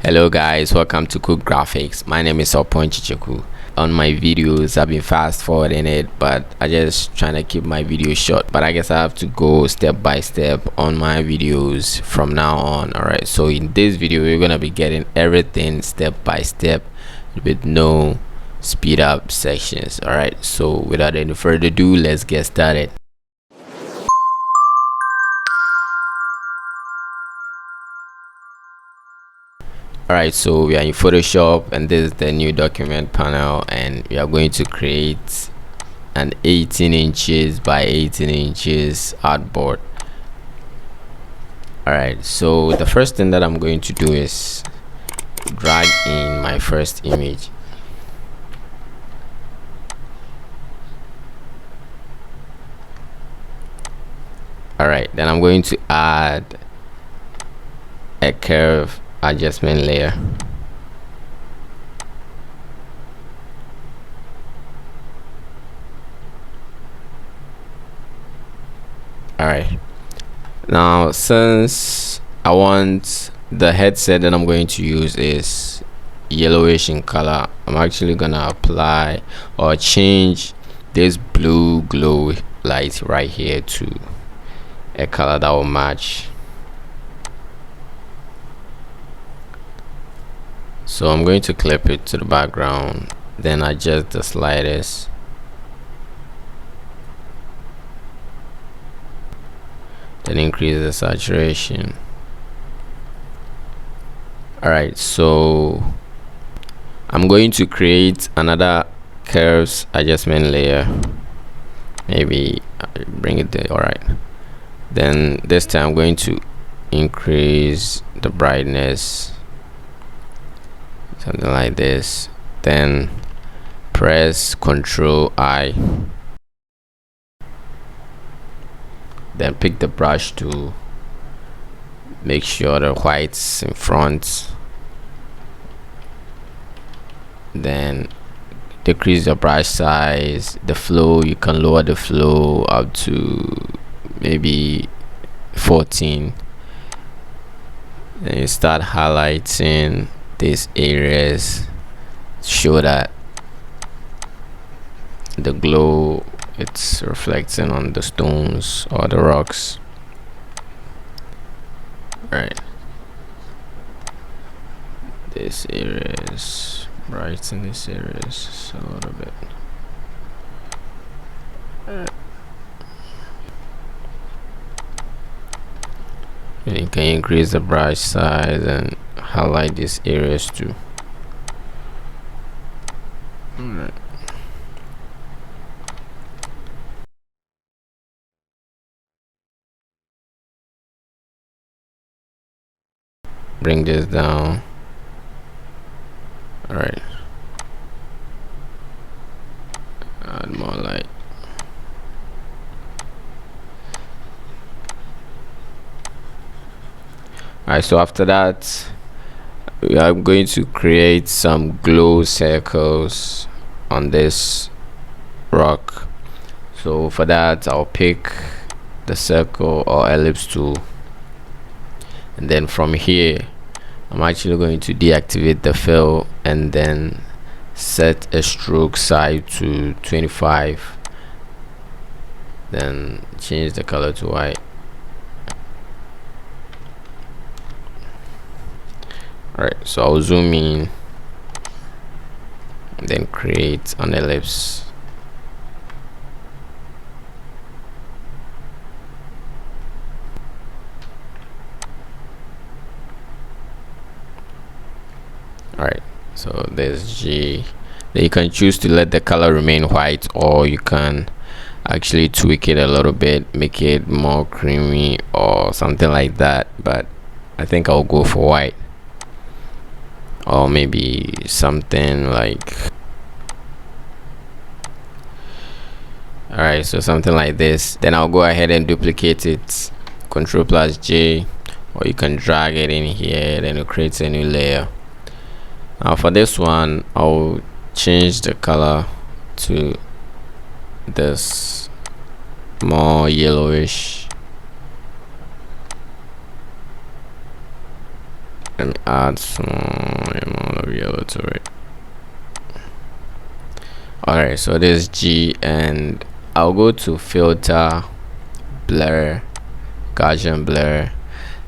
Hello guys, welcome to Cook Graphics. My name is Chicheku. On my videos I've been fast forwarding it, but I just trying to keep my video short, but I guess I have to go step by step on my videos from now on. Alright, so in this video we're gonna be getting everything step by step with no speed up sections. Alright, so without any further ado, let's get started. Alright, so we are in Photoshop and this is the new document panel, and we are going to create an 18 inches by 18 inches artboard. Alright, so the first thing that I'm going to do is drag in my first image. Alright, then I'm going to add a curve adjustment layer. Alright, now since I want the headset that I'm going to use is yellowish in color, I'm actually gonna apply or change this blue glow light right here to a color that will match. So I'm going to clip it to the background, then adjust the sliders, then increase the saturation. Alright, so I'm going to create another curves adjustment layer. Maybe bring it there. Alright, then this time I'm going to increase the brightness, something like this, then press Ctrl I, then pick the brush to make sure the white's in front, then decrease the brush size. The flow, you can lower the flow up to maybe 14, then you start highlighting these areas, show that the glow it's reflecting on the stones or the rocks. Right, this area is brighten this area is a little bit. And you can increase the brush size and highlight these areas too. Alright. Bring this down. Alright. Add more light. Alright, so after that we are going to create some glow circles on this rock. So for that I'll pick the circle or ellipse tool, and then from here I'm actually going to deactivate the fill and then set a stroke size to 25, then change the color to white. Alright, so I'll zoom in, then create an ellipse. Alright, so there's G. Then you can choose to let the color remain white, or you can actually tweak it a little bit, make it more creamy or something like that, but I think I'll go for white, or maybe something like, alright, so something like this. Then I'll go ahead and duplicate it, Ctrl+J, or you can drag it in here, then it creates a new layer. Now for this one I'll change the color to this more yellowish. Let me add some amount of yellow to it. Alright, so this G, and I'll go to filter, blur, Gaussian blur.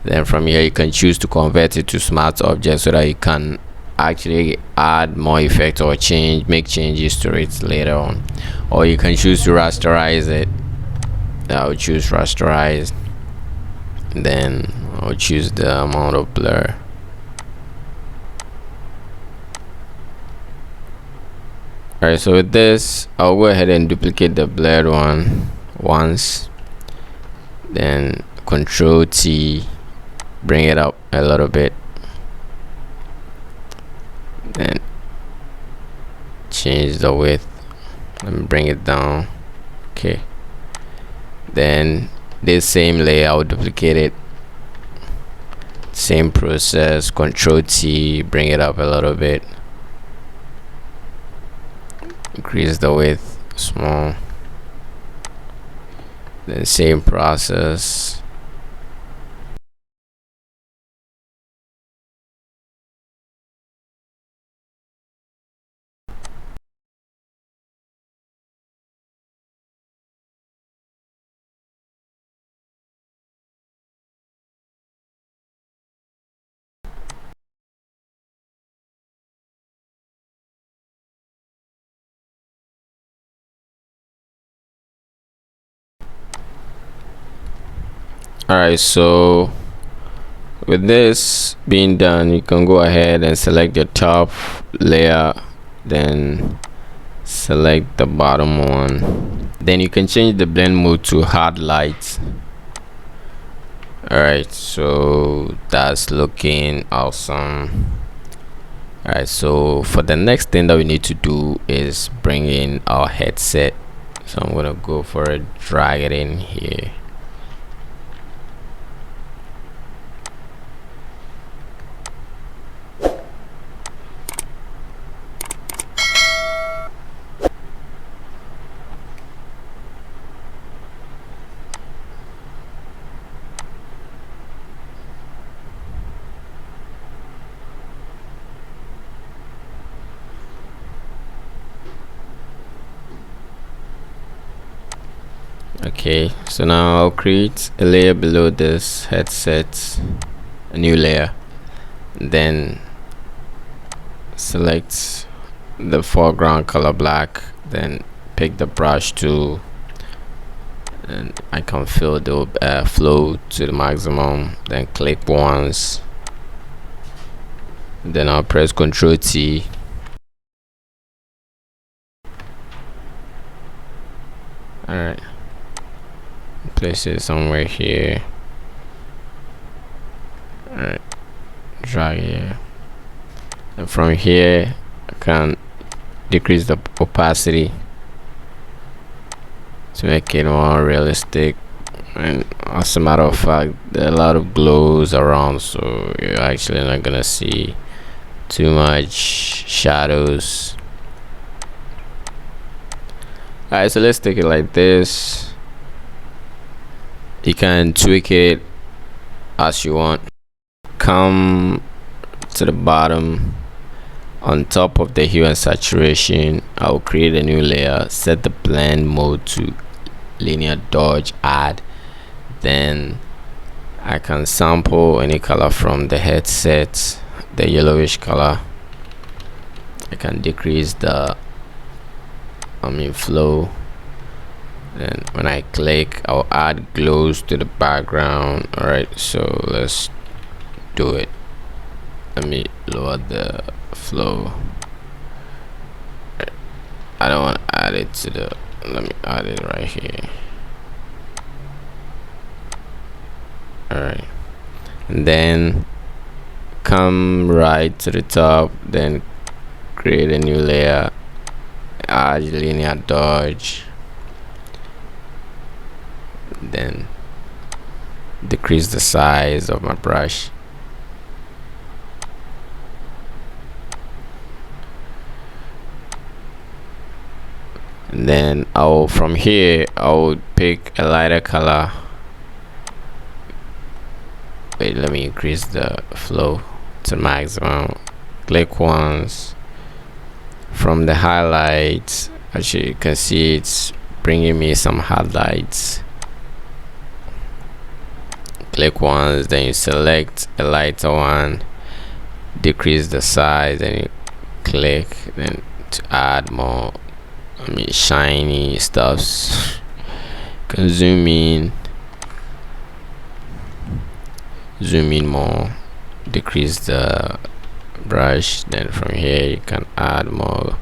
Then from here you can choose to convert it to smart object so that you can actually add more effect or make changes to it later on, or you can choose to rasterize it. I'll choose rasterize, then I'll choose the amount of blur. Alright, so with this I'll go ahead and duplicate the blurred one once, then Control T, bring it up a little bit, then change the width and bring it down. Okay, then this same layer I'll duplicate it, same process, Control T, bring it up a little bit, increase the width small, then same process. Alright, so with this being done, you can go ahead and select your top layer, then select the bottom one, then you can change the blend mode to hard light. Alright, so that's looking awesome. Alright, so for the next thing that we need to do is bring in our headset. So I'm gonna go for it, drag it in here. Okay, so now I'll create a layer below this headset, a new layer, then select the foreground color black, then pick the brush tool, and I can fill the flow to the maximum, then click once, then I'll press Ctrl T. Alright, place it somewhere here. Alright, drag it here, and from here I can decrease the opacity to make it more realistic. And as a matter of fact, there are a lot of glows around, so you're actually not gonna see too much shadows. Alright, so let's take it like this. You can tweak it as you want. Come to the bottom, on top of the hue and saturation, I'll create a new layer, set the blend mode to linear dodge, add, then I can sample any color from the headset, the yellowish color. I can decrease the flow, then when I click I'll add glows to the background. Alright, so let's do it. Let me lower the flow. I don't want to add it to the, let me add it right here. Alright, and then come right to the top, then create a new layer, add linear dodge, then decrease the size of my brush. And then from here I'll pick a lighter color. Wait, let me increase the flow to maximum, click once. From the highlights, actually you can see it's bringing me some highlights. Click once, then you select a lighter one, decrease the size, and you click then to add more shiny stuffs. You can zoom in more, decrease the brush, then from here you can add more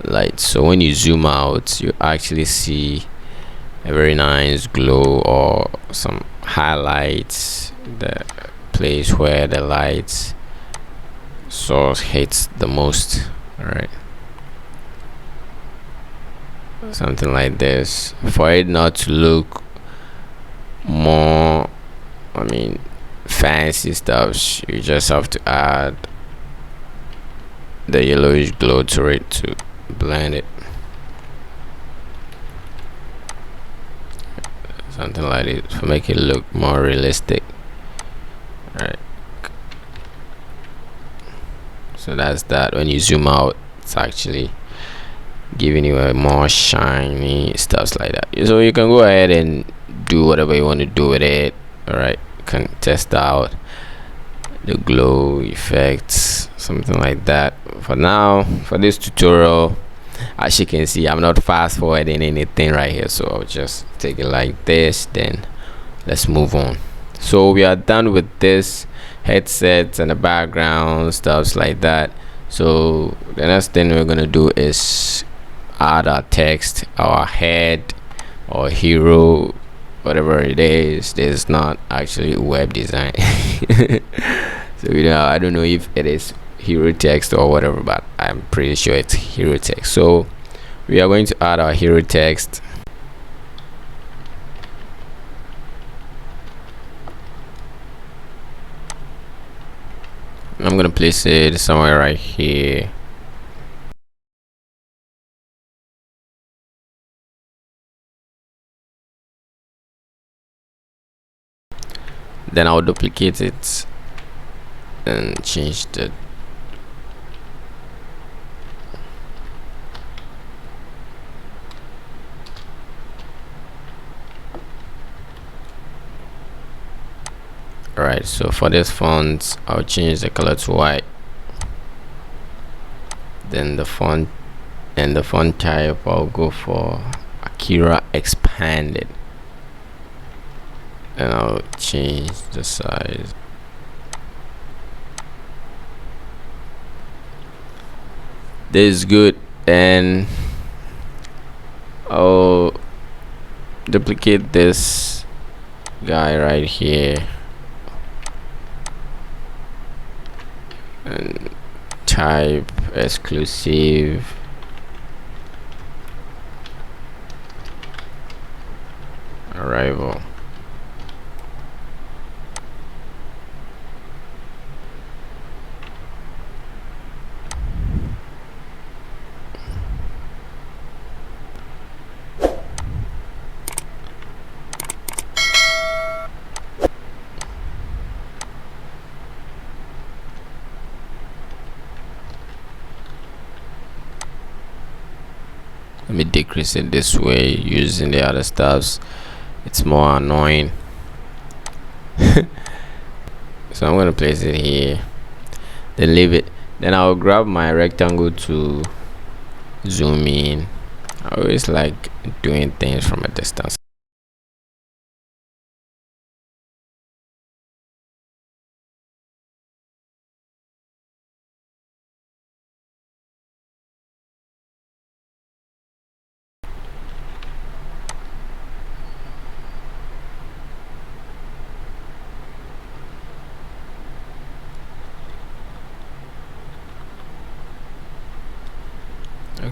light. So when you zoom out, you actually see a very nice glow or some highlights, the place where the light source hits the most. All right, something like this. For it not to look more fancy stuff, you just have to add the yellowish glow to it to blend it, something like it, to make it look more realistic. All right, so that's that. When you zoom out, it's actually giving you a more shiny stuff like that. So you can go ahead and do whatever you want to do with it. All right, you can test out the glow effects, something like that. For now, for this tutorial, as you can see, I'm not fast forwarding anything right here, so I'll just take it like this, then let's move on. So we are done with this headsets and the background stuffs like that. So the next thing we're gonna do is add our text, our head or hero, whatever it is. This is not actually web design. So I don't know if it is hero text or whatever, but I'm pretty sure it's hero text. So we are going to add our hero text. I'm gonna place it somewhere right here. Then I'll duplicate it and change the Alright, so for this font, I'll change the color to white. Then the font and the font type, I'll go for Akira expanded, and I'll change the size. This is good, and I'll duplicate this guy right here and type exclusive arrival. Let me decrease it this way. Using the other stuffs, it's more annoying. So I'm gonna place it here, then leave it. Then I'll grab my rectangle to zoom in. I always like doing things from a distance.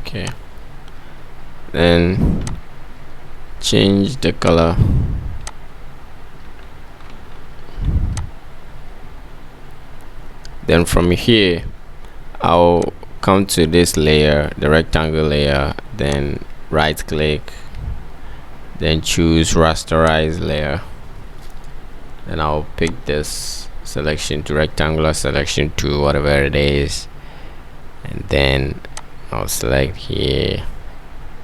Okay, then change the color. Then from here, I'll come to this layer, the rectangle layer, then right click, then choose rasterize layer. Then I'll pick this selection to rectangular selection to whatever it is, and then I'll select here,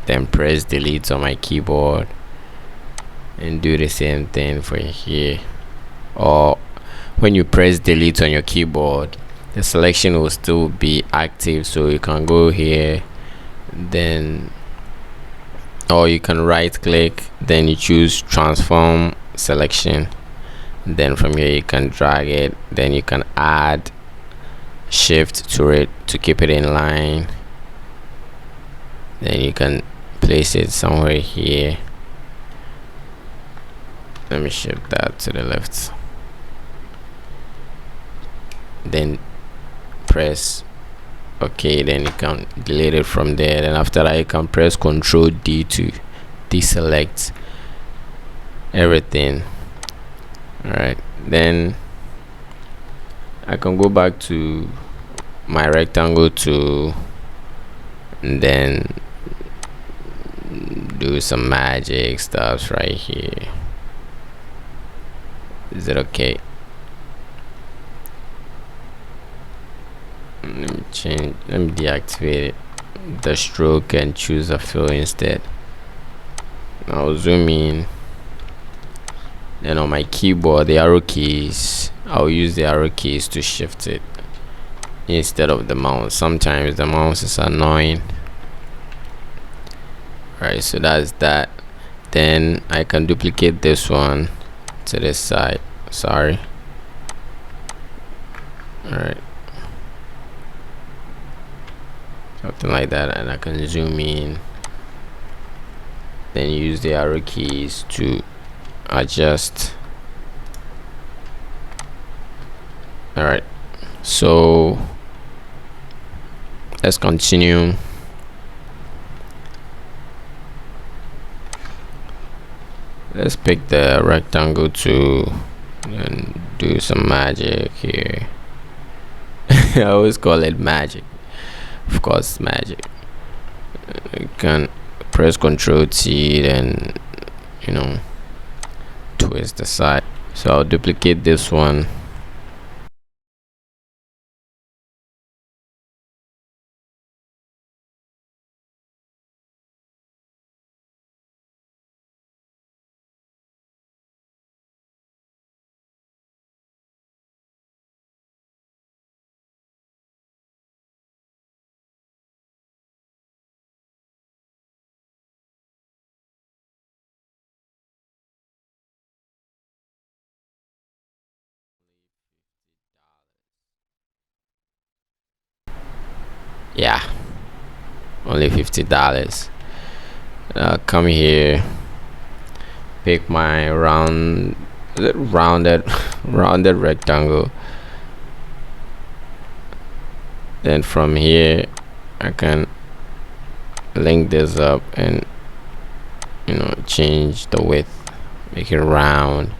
then press delete on my keyboard and do the same thing for here. Or when you press delete on your keyboard, the selection will still be active, so you can go here, then, or you can right click, then you choose transform selection, then from here you can drag it, then you can add shift to it to keep it in line, then you can place it somewhere here. Let me shift that to the left, then press OK, then you can delete it from there. Then after that you can press Ctrl D to deselect everything. Alright, then I can go back to my rectangle tool and then do some magic stuff right here. Is it okay? Let me change, let me deactivate the stroke and choose a fill instead. I'll zoom in, then on my keyboard the arrow keys, I'll use the arrow keys to shift it instead of the mouse. Sometimes the mouse is annoying. Alright, so that's that. Then I can duplicate this one to this side, sorry. Alright, something like that, and I can zoom in, then use the arrow keys to adjust. Alright, so let's continue. Let's pick the rectangle tool and do some magic here. I always call it magic, of course, magic. You can press Ctrl T, then twist the side. So I'll duplicate this one, yeah, only $50. Come here, pick my rounded rounded rectangle, then from here I can link this up and change the width, make it round,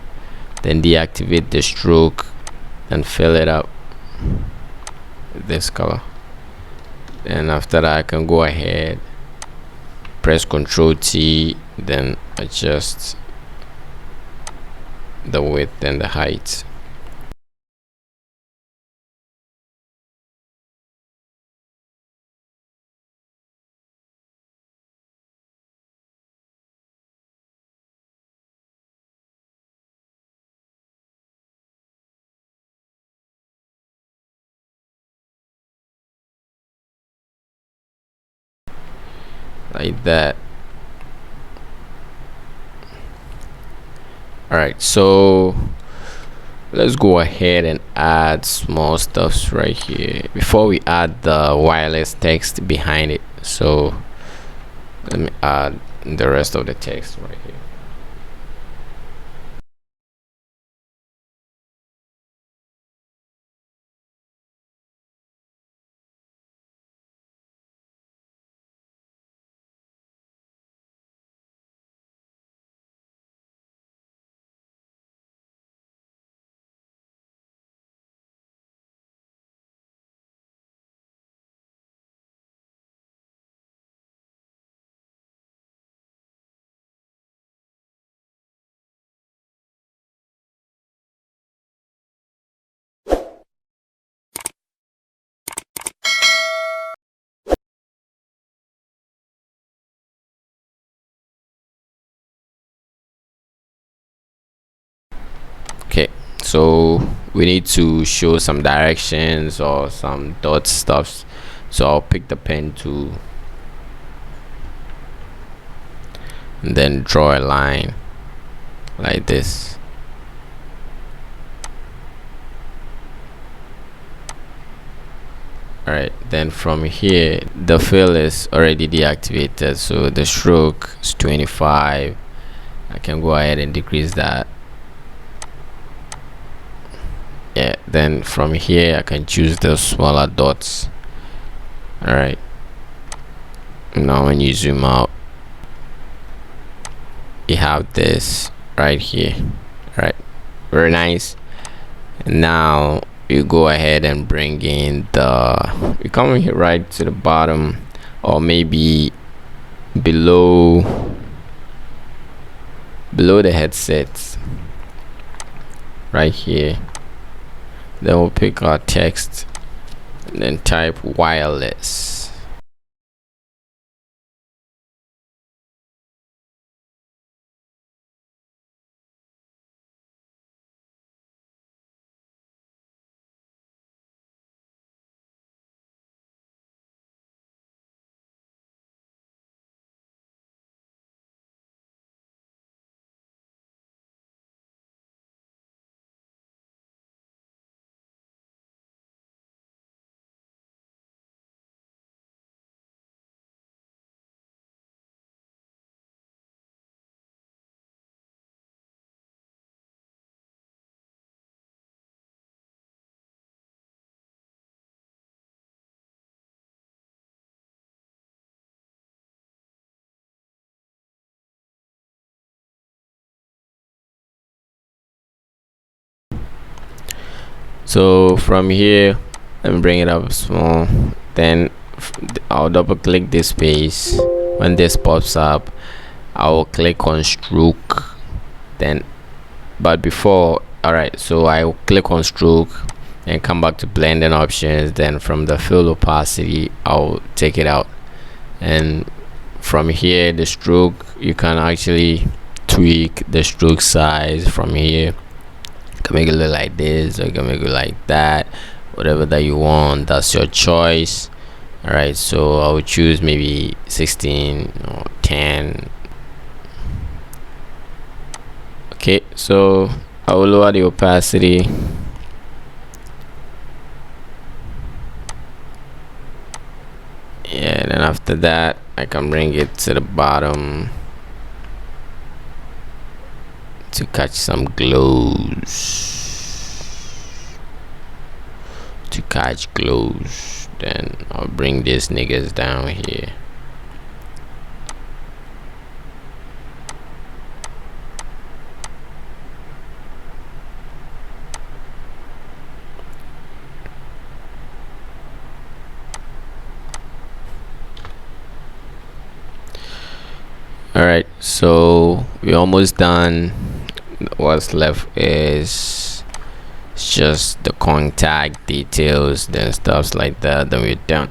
then deactivate the stroke and fill it up with this color. And after that I can go ahead, press Ctrl T, then adjust the width and the height. Like that. Alright, so let's go ahead and add small stuffs right here before we add the wireless text behind it. So let me add the rest of the text right here. So we need to show some directions or some dot stuffs. So I'll pick the pen tool and then draw a line like this. Alright, then from here the fill is already deactivated, so the stroke is 25. I can go ahead and decrease that. Yeah, then from here I can choose the smaller dots. Alright, now when you zoom out, you have this right here. Right, very nice. And now you go ahead and bring in you come here right to the bottom, or maybe below the headset right here. Then we'll pick our text and then type wireless. So from here, let me bring it up small. Then I'll double click this space. When this pops up, I will click on stroke. Then, but before, alright, so I will click on stroke and come back to blending options. Then from the fill opacity, I'll take it out. And from here, the stroke, you can actually tweak the stroke size from here. You can make it look like this, or you can make it like that, whatever that you want. That's your choice. All right, so I would choose maybe 16 or 10. Okay, so I will lower the opacity. Yeah, then after that I can bring it to the bottom to catch some glows. Then I'll bring these niggas down here. All right, so we're almost done. What's left is just the contact details, then stuff like that. Then we're done.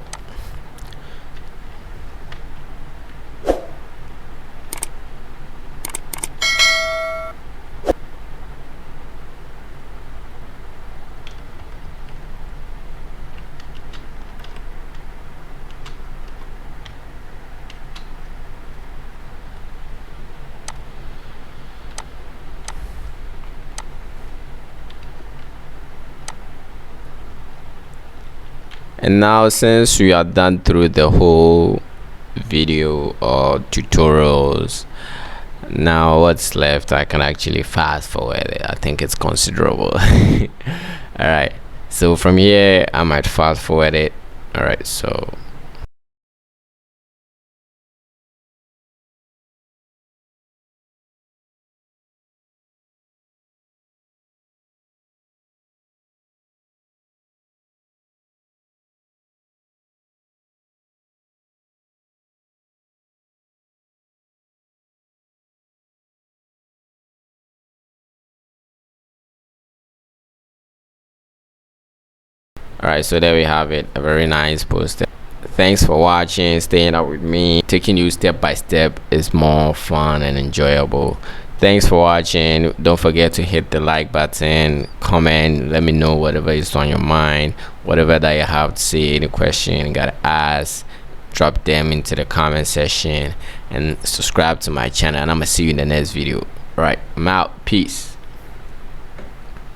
And now, since we are done through the whole video or tutorials, now what's left, I can actually fast forward it. I think it's considerable. All right, so from here I might fast forward it. All right, so all right, so there we have it, a very nice poster. Thanks for watching, staying up with me. Taking you step by step is more fun and enjoyable. Thanks for watching. Don't forget to hit the like button, comment, let me know whatever is on your mind, whatever that you have to say, any question you gotta ask, drop them into the comment section, and subscribe to my channel, and I'm gonna see you in the next video. All right, I'm out. Peace.